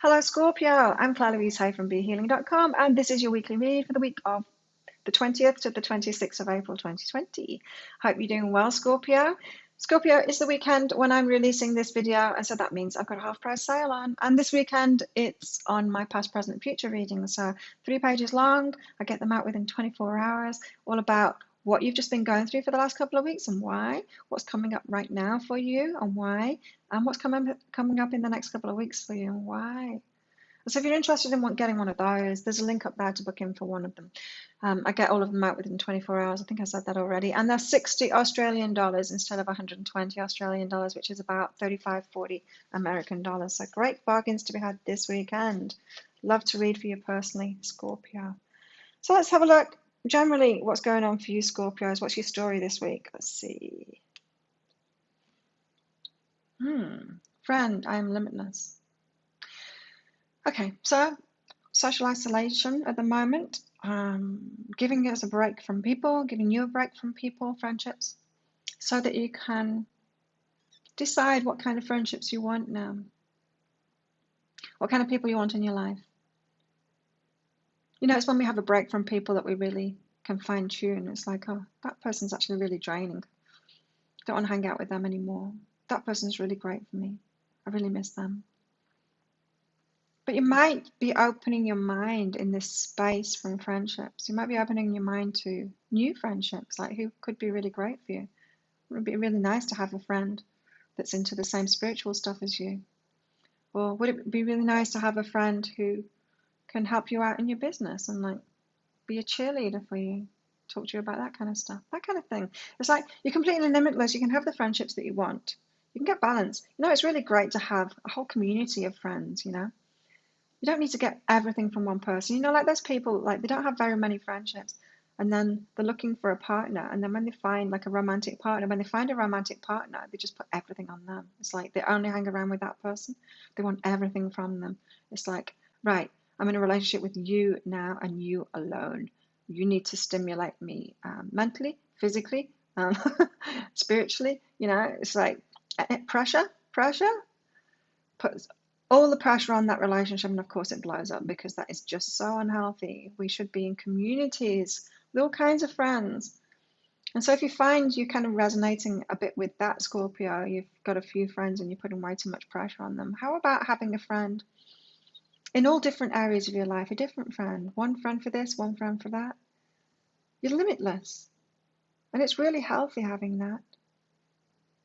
Hello, Scorpio. I'm Claire Louise Hay from BeHealing.com, and this is your weekly read for the week of the 20th to the 26th of April 2020. Hope you're doing well, Scorpio. Scorpio, it's the weekend when I'm releasing this video, and so that means I've got a half price sale on. And this weekend, it's on my past, present, and future readings. So 3 pages long. I get them out within 24 hours, all about what you've just been going through for the last couple of weeks and why, what's coming up right now for you and why, and what's coming up in the next couple of weeks for you and why. So if you're interested in getting one of those, there's a link up there to book in for one of them. I get all of them out within 24 hours. I think I said that already. And they're 60 Australian dollars instead of 120 Australian dollars, which is about 35, 40 American dollars. So great bargains to be had this weekend. Love to read for you personally, Scorpio. So let's have a look. Generally, what's going on for you, Scorpios? What's your story this week? Let's see. Friend, I am limitless. Okay, so social isolation at the moment, giving us a break from people, giving you a break from people, friendships, so that you can decide what kind of friendships you want now, what kind of people you want in your life. You know, it's when we have a break from people that we really can fine tune. It's like, oh, that person's actually really draining. Don't want to hang out with them anymore. That person's really great for me. I really miss them. But you might be opening your mind in this space from friendships. You might be opening your mind to new friendships, like who could be really great for you. It would be really nice to have a friend that's into the same spiritual stuff as you. Or would it be really nice to have a friend who can help you out in your business and like be a cheerleader for you, talk to you about that kind of stuff, that kind of thing. It's like you're completely limitless. You can have the friendships that you want. You can get balance. You know, it's really great to have a whole community of friends, you know. You don't need to get everything from one person. You know, like there's people, like they don't have very many friendships and then they're looking for a partner. And then when they find like a romantic partner, when they find a romantic partner, they just put everything on them. It's like they only hang around with that person. They want everything from them. It's like, right, I'm in a relationship with you now and you alone. You need to stimulate me mentally, physically, spiritually. You know, it's like pressure puts all the pressure on that relationship, and of course it blows up because that is just so unhealthy. We should be in communities with all kinds of friends. And so if you find you're kind of resonating a bit with that, Scorpio, you've got a few friends and you're putting way too much pressure on them, how about having a friend in all different areas of your life, a different friend, one friend for this, one friend for that? You're limitless. And it's really healthy having that.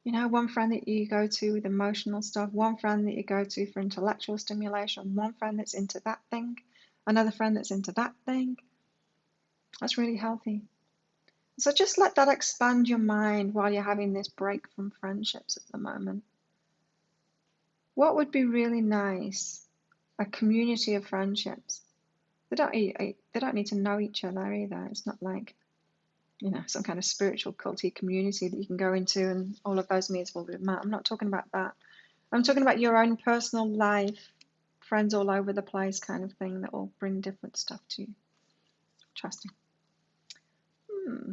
You know, one friend that you go to with emotional stuff, one friend that you go to for intellectual stimulation, one friend that's into that thing, another friend that's into that thing. That's really healthy. So just let that expand your mind while you're having this break from friendships at the moment. What would be really nice? A community of friendships. They don't need to know each other either. It's not like, you know, some kind of spiritual culty community that you can go into and all of those needs will be met. I'm not talking about that. I'm talking about your own personal life, friends all over the place kind of thing that will bring different stuff to you. Interesting.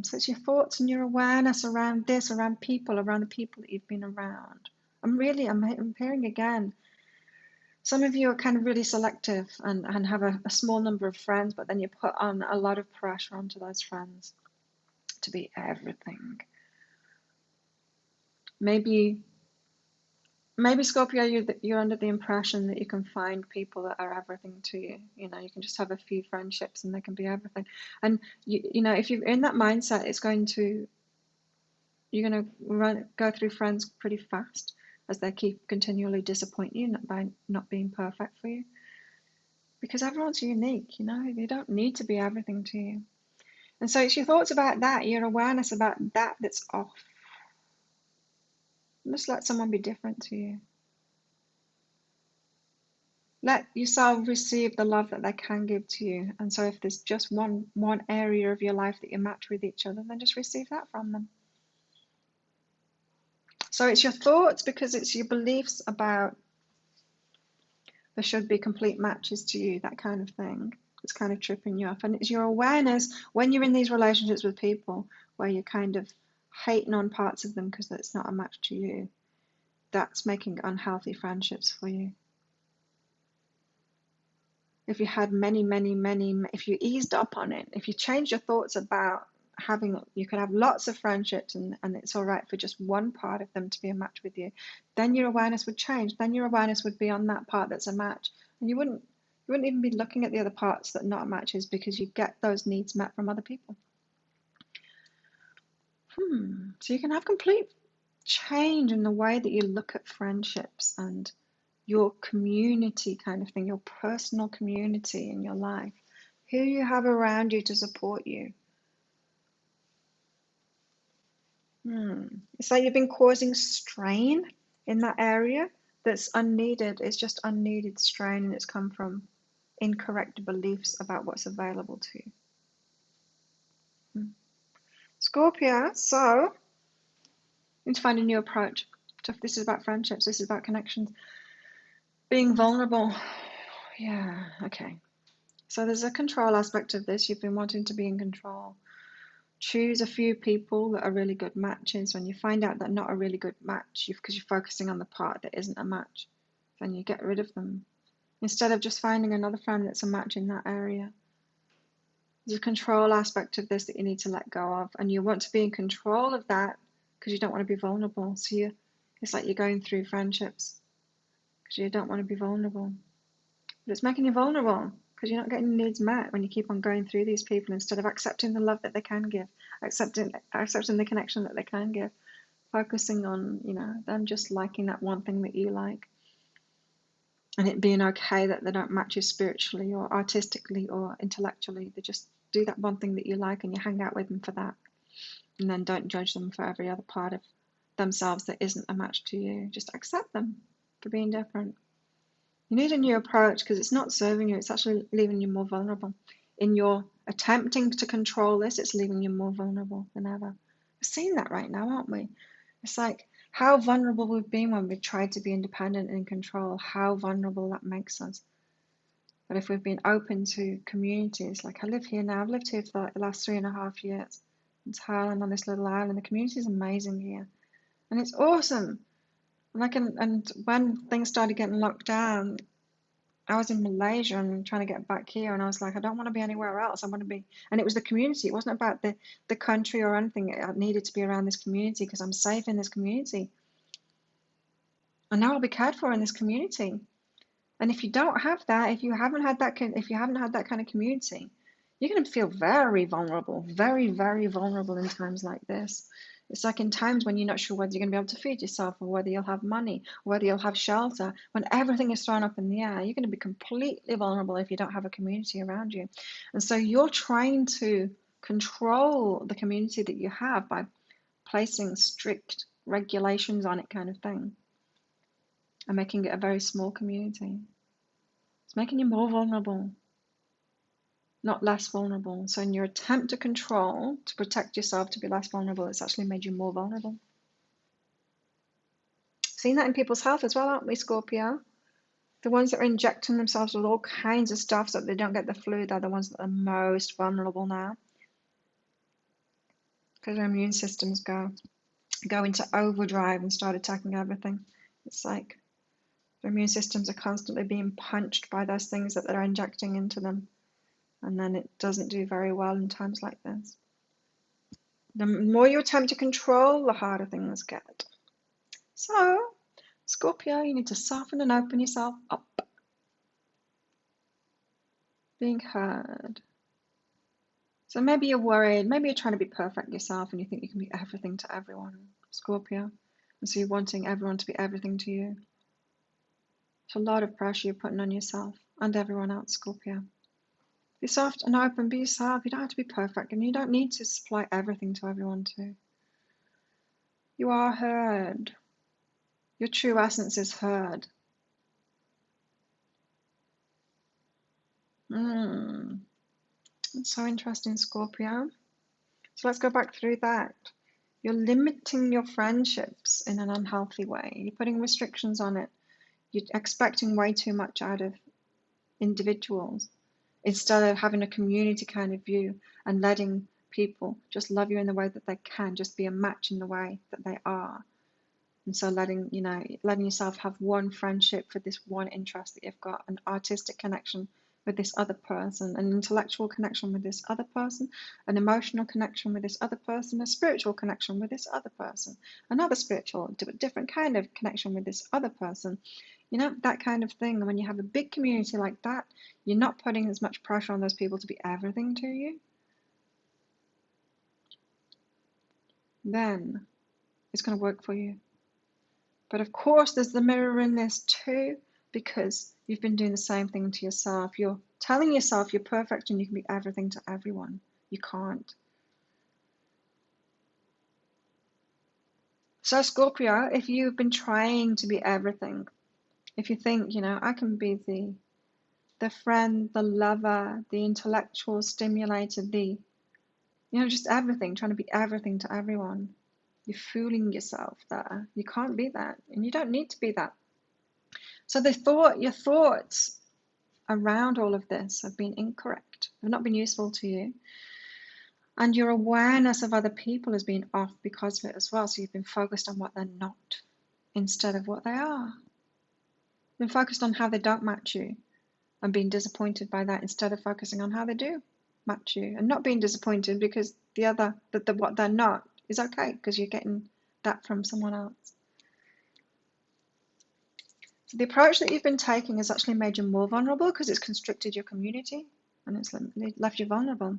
So it's your thoughts and your awareness around this, around people, around the people that you've been around. I'm hearing again, some of you are kind of really selective and have a small number of friends, but then you put on a lot of pressure onto those friends to be everything. Maybe Scorpio, you're under the impression that you can find people that are everything to you. You know, you can just have a few friendships and they can be everything. And you know, if you're in that mindset, you're going to go through friends pretty fast as they keep continually disappointing you by not being perfect for you. Because everyone's unique, you know, they don't need to be everything to you. And so it's your thoughts about that, your awareness about that that's off. Just let someone be different to you. Let yourself receive the love that they can give to you. And so if there's just one area of your life that you match with each other, then just receive that from them. So it's your thoughts because it's your beliefs about there should be complete matches to you, that kind of thing. It's kind of tripping you off. And it's your awareness when you're in these relationships with people where you're kind of hating on parts of them because it's not a match to you. That's making unhealthy friendships for you. if you had many, if you eased up on it, if you changed your thoughts about having, you could have lots of friendships and it's all right for just one part of them to be a match with you, then your awareness would change. Then your awareness would be on that part that's a match. And you wouldn't even be looking at the other parts that are not matches, because you get those needs met from other people. So you can have complete change in the way that you look at friendships and your community kind of thing, your personal community in your life, who you have around you to support you. It's like you've been causing strain in that area that's unneeded. It's just unneeded strain, and it's come from incorrect beliefs about what's available to you. Scorpio, so you need to find a new approach. So if this is about friendships, this is about connections. Being vulnerable. Yeah, okay. So there's a control aspect of this. You've been wanting to be in control. Choose a few people that are really good matches. When you find out they're not a really good match, because you're focusing on the part that isn't a match, then you get rid of them. Instead of just finding another friend that's a match in that area. There's a control aspect of this that you need to let go of. And you want to be in control of that because you don't want to be vulnerable. So it's like you're going through friendships because you don't want to be vulnerable. But it's making you vulnerable because you're not getting your needs met when you keep on going through these people instead of accepting the love that they can give, accepting the connection that they can give, focusing on, them just liking that one thing that you like, and it being okay that they don't match you spiritually or artistically or intellectually. They just do that one thing that you like, and you hang out with them for that, and then don't judge them for every other part of themselves that isn't a match to you. Just accept them for being different. You need a new approach because it's not serving you. It's actually leaving you more vulnerable. In your attempting to control this, it's leaving you more vulnerable than ever. We're seeing that right now, aren't we? It's like how vulnerable we've been when we've tried to be independent and in control, how vulnerable that makes us. But if we've been open to communities, like I live here now, I've lived here for like the last 3.5 years in Thailand on this little island. The community is amazing here. And it's awesome. And when things started getting locked down, I was in Malaysia and trying to get back here, and I was like, I don't want to be anywhere else. I want to be, and it was the community. It wasn't about the country or anything. I needed to be around this community because I'm safe in this community. And now I'll be cared for in this community. And if you don't have that, if you haven't had that kind of community, you're going to feel very vulnerable, very, very vulnerable in times like this. It's like in times when you're not sure whether you're going to be able to feed yourself or whether you'll have money, or whether you'll have shelter. When everything is thrown up in the air, you're going to be completely vulnerable if you don't have a community around you. And so you're trying to control the community that you have by placing strict regulations on it, kind of thing, and making it a very small community. It's making you more vulnerable, not less vulnerable. So in your attempt to control, to protect yourself, to be less vulnerable, it's actually made you more vulnerable. Seeing that in people's health as well, aren't we, Scorpio? The ones that are injecting themselves with all kinds of stuff so that they don't get the flu, they're the ones that are most vulnerable now. Because their immune systems go into overdrive and start attacking everything. It's like their immune systems are constantly being punched by those things that they're injecting into them. And then it doesn't do very well in times like this. The more you attempt to control, the harder things get. So, Scorpio, you need to soften and open yourself up. Being heard. So maybe you're worried, maybe you're trying to be perfect yourself and you think you can be everything to everyone, Scorpio. And so you're wanting everyone to be everything to you. It's a lot of pressure you're putting on yourself and everyone else, Scorpio. Be soft and open, be yourself. You don't have to be perfect, and you don't need to supply everything to everyone too. You are heard. Your true essence is heard. That's so interesting, Scorpio. So let's go back through that. You're limiting your friendships in an unhealthy way. You're putting restrictions on it. You're expecting way too much out of individuals, instead of having a community kind of view and letting people just love you in the way that they can, just be a match in the way that they are. And so letting yourself have one friendship for this one interest that you've got, an artistic connection with this other person, an intellectual connection with this other person, an emotional connection with this other person, a spiritual connection with this other person, another spiritual, different kind of connection with this other person. You know, that kind of thing. And when you have a big community like that, you're not putting as much pressure on those people to be everything to you. Then it's going to work for you. But of course, there's the mirror in this too, because you've been doing the same thing to yourself. You're telling yourself you're perfect and you can be everything to everyone. You can't. So Scorpio, if you've been trying to be everything, if you think, you know, I can be the friend, the lover, the intellectual stimulator, the, you know, just everything, trying to be everything to everyone, you're fooling yourself there. You can't be that, and you don't need to be that. So your thoughts around all of this have been incorrect, have not been useful to you. And your awareness of other people has been off because of it as well. So you've been focused on what they're not instead of what they are. You've been focused on how they don't match you and being disappointed by that instead of focusing on how they do match you and not being disappointed because what they're not is okay because you're getting that from someone else. So the approach that you've been taking has actually made you more vulnerable because it's constricted your community and it's left you vulnerable.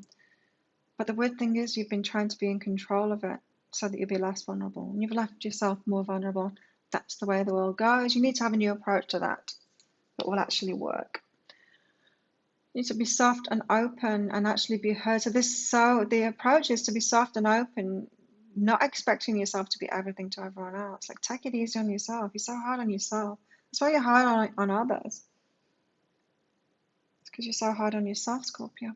But the weird thing is you've been trying to be in control of it so that you'll be less vulnerable. And you've left yourself more vulnerable. That's the way the world goes. You need to have a new approach to that will actually work. You need to be soft and open and actually be heard. So the approach is to be soft and open, not expecting yourself to be everything to everyone else. Like, take it easy on yourself. You're so hard on yourself. That's why you're hard on others. It's because you're so hard on yourself, Scorpio.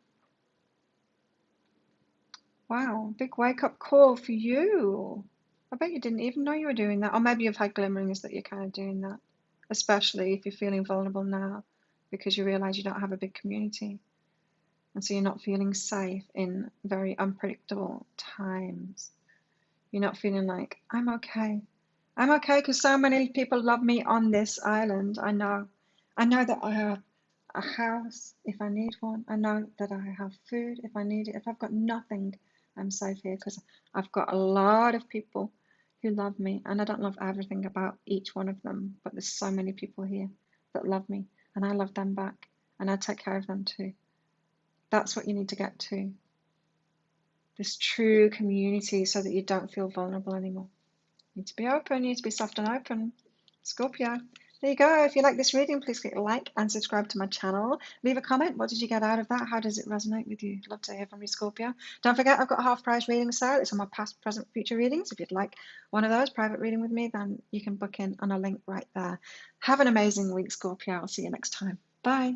Wow, big wake-up call for you. I bet you didn't even know you were doing that. Or maybe you've had glimmerings that you're kind of doing that, especially if you're feeling vulnerable now because you realize you don't have a big community. And so you're not feeling safe in very unpredictable times. You're not feeling like, I'm okay. I'm okay because so many people love me on this island. I know that I have a house if I need one. I know that I have food if I need it. If I've got nothing, I'm safe here because I've got a lot of people who love me, and I don't love everything about each one of them, but there's so many people here that love me, and I love them back, and I take care of them too. That's what you need to get to. This true community so that you don't feel vulnerable anymore. You need to be open, you need to be soft and open. Scorpio. There you go. If you like this reading, please click like and subscribe to my channel. Leave a comment. What did you get out of that? How does it resonate with you? Love to hear from you, Scorpio. Don't forget, I've got a half price reading sale. It's on my past, present, future readings. If you'd like one of those, private reading with me, then you can book in on a link right there. Have an amazing week, Scorpio. I'll see you next time. Bye.